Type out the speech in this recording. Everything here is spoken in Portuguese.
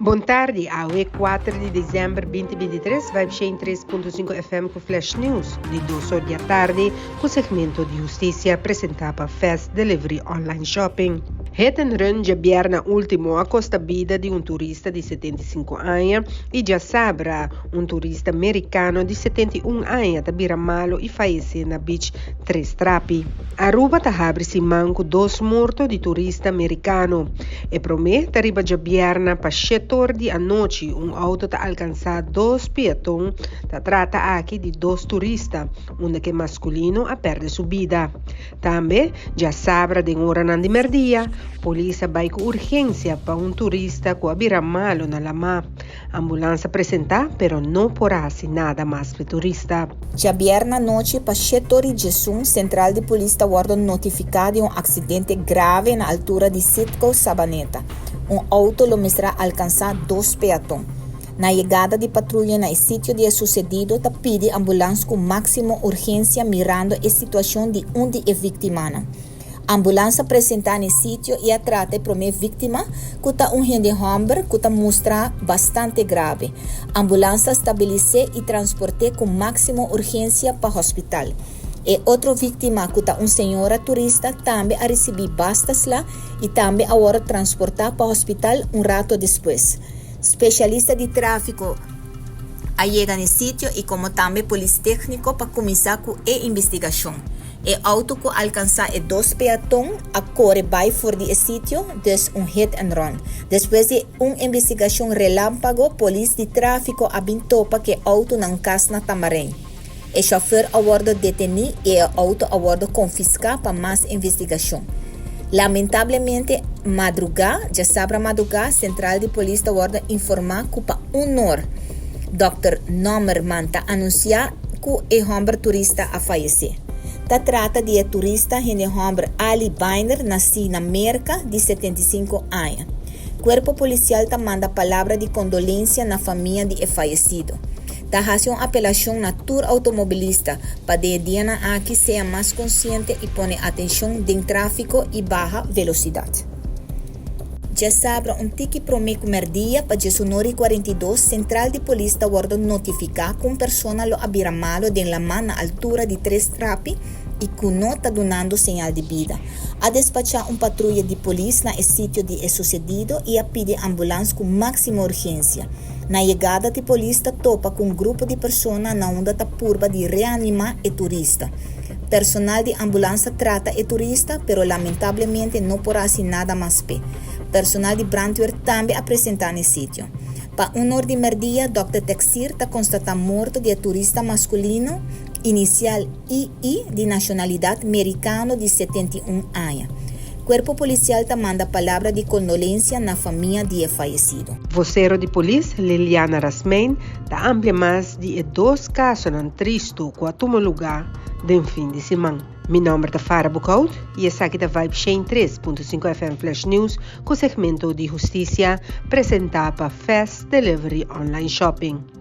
Bom tarde, ao 4 de dezembro de 2023, vai 3.5 FM com Flash News, de 2 horas da tarde, com o segmento de justiça apresentado para Fast Delivery Online Shopping. Run já vierna último a costa vida de turista de 75 anos e já sabra turista americano de 71 anos da vira malo e faleceu na beach 3 Trapi. Aruba ta abre-se manco 2 mortos de turista americano. E promete arriba já vierna para 7 horas da noite auto ta alcançar 2 peatões ta trata aqui de 2 turistas, que masculino a perde sua vida. Também já sabra de hora de merdia. Polícia vai com urgência para turista que abira malo na lama. Ambulância apresenta, pero não porá nada mais para turista. Já vierna noite, para 7 horas de Central de Polícia guarda notificado de acidente grave na altura de Sitco Sabaneta. Auto lo mostra alcançar 2 peatões. Na chegada de patrulha no sítio de sucedido, pede ambulância com máxima urgência mirando a situação de onde é vítima. A ambulância apresenta no sítio e trata para a vítima que está homem que mostra bastante grave. A ambulância estabelece e transporta com máxima urgência para o hospital. E outra vítima que está senhora turista também a receber bastas lá e também agora transportar para o hospital rato depois. Especialista de tráfico chega no sítio e como também polícia técnico para começar com a investigação. E auto que alcança 2 peatões a corre vai fora do sítio, dus hit and run. Depois de investigação relâmpago, polícia de tráfico topa que auto não casa na Tamarém. O chauffeur aborda detenido e o auto aborda confiscado para mais investigação. Lamentavelmente, já sabe madrugada, Central de Polícia aborda informar que para hora, Dr. Nomerman anunciar que o homem turista a falecer. Trata de turista homem Ali Binder, nascido na América, de 75 anos. Corpo policial manda palavra de condolência na família de falecido. Faz apelação na tour automobilista para que Diana aqui seja mais consciente e põe atenção em tráfego e baixa velocidade. Já sabe, tique promete merdia para 19:42, Central de Polícia guarda notificar que persona lo abira malo de la mano na altura de 3 Trapi e que não está dando sinal de vida. A despachar patrulha de polícia no sítio de sucedido e a pedir ambulância com máxima urgência. Na chegada de polícia topa com grupo de pessoas na onda da curva de reanimar o turista. Personal de ambulância trata o turista, pero lamentavelmente não porá nada mais pé. Personal de brandweer também apresenta no sítio. Para hora de merdia, Dr. Texir constata morto de turista masculino, inicial II, de nacionalidade americana de 71 anos. Corpo policial manda palavra de condolência na família de falecido. Vocero de polícia, Liliana Rasmein, amplia mais de 2 casos no tristo que tomou lugar de fim de semana. Meu nome é Farah Bucaut e essa aqui é a Vibe 3.5 FM Flash News com o segmento de justiça apresentado para Fast Delivery Online Shopping.